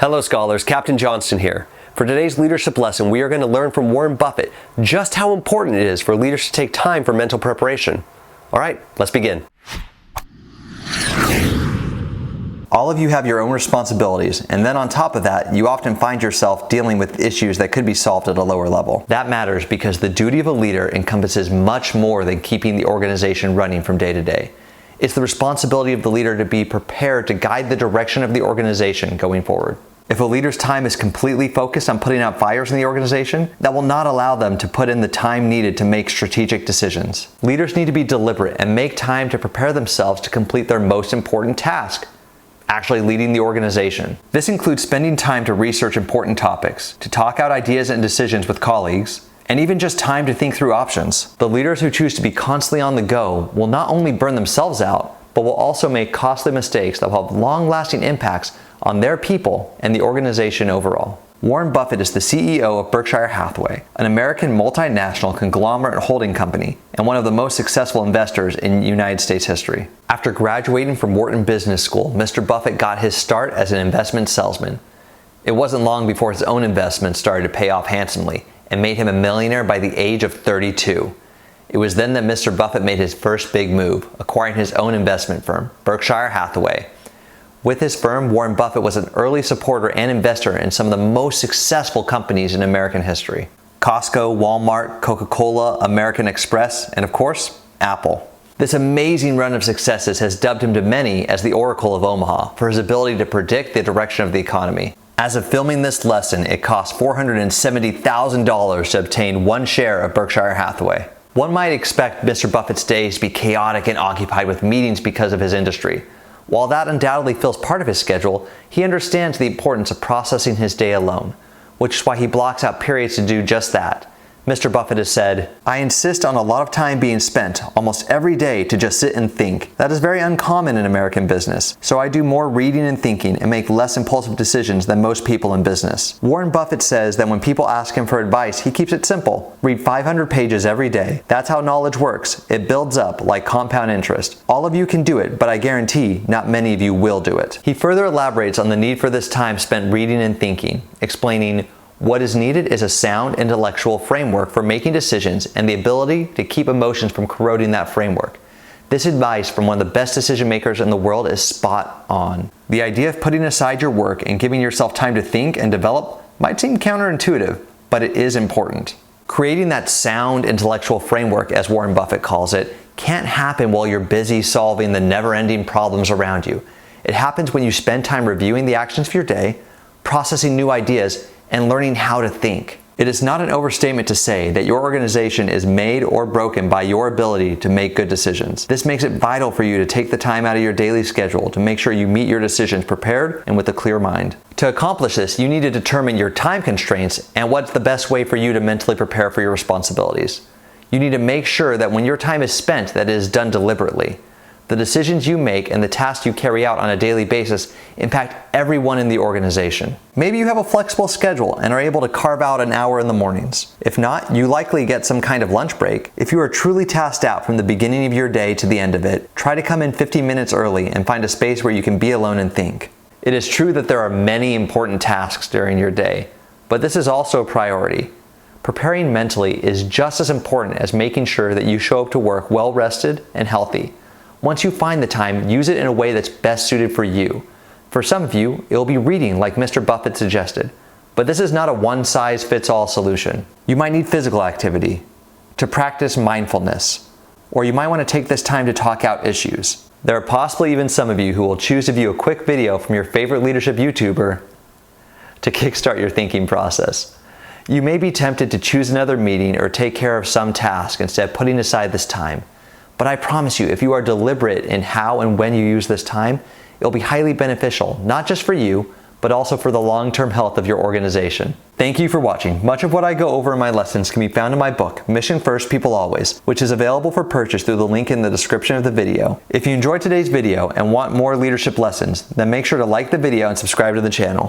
Hello scholars, Captain Johnston here. For today's leadership lesson, we are going to learn from Warren Buffett just how important it is for leaders to take time for mental preparation. All right, let's begin. All of you have your own responsibilities, and then on top of that, you often find yourself dealing with issues that could be solved at a lower level. That matters because the duty of a leader encompasses much more than keeping the organization running from day to day. It's the responsibility of the leader to be prepared to guide the direction of the organization going forward. If a leader's time is completely focused on putting out fires in the organization, that will not allow them to put in the time needed to make strategic decisions. Leaders need to be deliberate and make time to prepare themselves to complete their most important task, actually leading the organization. This includes spending time to research important topics, to talk out ideas and decisions with colleagues, and even just time to think through options. The leaders who choose to be constantly on the go will not only burn themselves out, but will also make costly mistakes that will have long-lasting impacts on their people and the organization overall. Warren Buffett is the CEO of Berkshire Hathaway, an American multinational conglomerate holding company and one of the most successful investors in United States history. After graduating from Wharton Business School, Mr. Buffett got his start as an investment salesman. It wasn't long before his own investments started to pay off handsomely and made him a millionaire by the age of 32. It was then that Mr. Buffett made his first big move, acquiring his own investment firm, Berkshire Hathaway. With his firm, Warren Buffett was an early supporter and investor in some of the most successful companies in American history: Costco, Walmart, Coca-Cola, American Express, and of course, Apple. This amazing run of successes has dubbed him to many as the Oracle of Omaha for his ability to predict the direction of the economy. As of filming this lesson, it cost $470,000 to obtain one share of Berkshire Hathaway. One might expect Mr. Buffett's days to be chaotic and occupied with meetings because of his industry. While that undoubtedly fills part of his schedule, he understands the importance of processing his day alone, which is why he blocks out periods to do just that. Mr. Buffett has said, "I insist on a lot of time being spent almost every day to just sit and think. That is very uncommon in American business, so I do more reading and thinking and make less impulsive decisions than most people in business." Warren Buffett says that when people ask him for advice, he keeps it simple. Read 500 pages every day. That's how knowledge works. It builds up like compound interest. All of you can do it, but I guarantee not many of you will do it. He further elaborates on the need for this time spent reading and thinking, explaining, "What is needed is a sound intellectual framework for making decisions and the ability to keep emotions from corroding that framework. This advice from one of the best decision makers in the world is spot on." The idea of putting aside your work and giving yourself time to think and develop might seem counterintuitive, but it is important. Creating that sound intellectual framework, as Warren Buffett calls it, can't happen while you're busy solving the never-ending problems around you. It happens when you spend time reviewing the actions of your day, processing new ideas, and learning how to think. It is not an overstatement to say that your organization is made or broken by your ability to make good decisions. This makes it vital for you to take the time out of your daily schedule to make sure you meet your decisions prepared and with a clear mind. To accomplish this, you need to determine your time constraints and what's the best way for you to mentally prepare for your responsibilities. You need to make sure that when your time is spent, that it is done deliberately. The decisions you make and the tasks you carry out on a daily basis impact everyone in the organization. Maybe you have a flexible schedule and are able to carve out an hour in the mornings. If not, you likely get some kind of lunch break. If you are truly tasked out from the beginning of your day to the end of it, try to come in 15 minutes early and find a space where you can be alone and think. It is true that there are many important tasks during your day, but this is also a priority. Preparing mentally is just as important as making sure that you show up to work well rested and healthy. Once you find the time, use it in a way that's best suited for you. For some of you, it will be reading like Mr. Buffett suggested, but this is not a one-size-fits-all solution. You might need physical activity, to practice mindfulness, or you might want to take this time to talk out issues. There are possibly even some of you who will choose to view a quick video from your favorite leadership YouTuber to kickstart your thinking process. You may be tempted to choose another meeting or take care of some task instead of putting aside this time. But I promise you, if you are deliberate in how and when you use this time, it'll be highly beneficial, not just for you, but also for the long-term health of your organization. Thank you for watching. Much of what I go over in my lessons can be found in my book, Mission First, People Always, which is available for purchase through the link in the description of the video. If you enjoyed today's video and want more leadership lessons, then make sure to like the video and subscribe to the channel.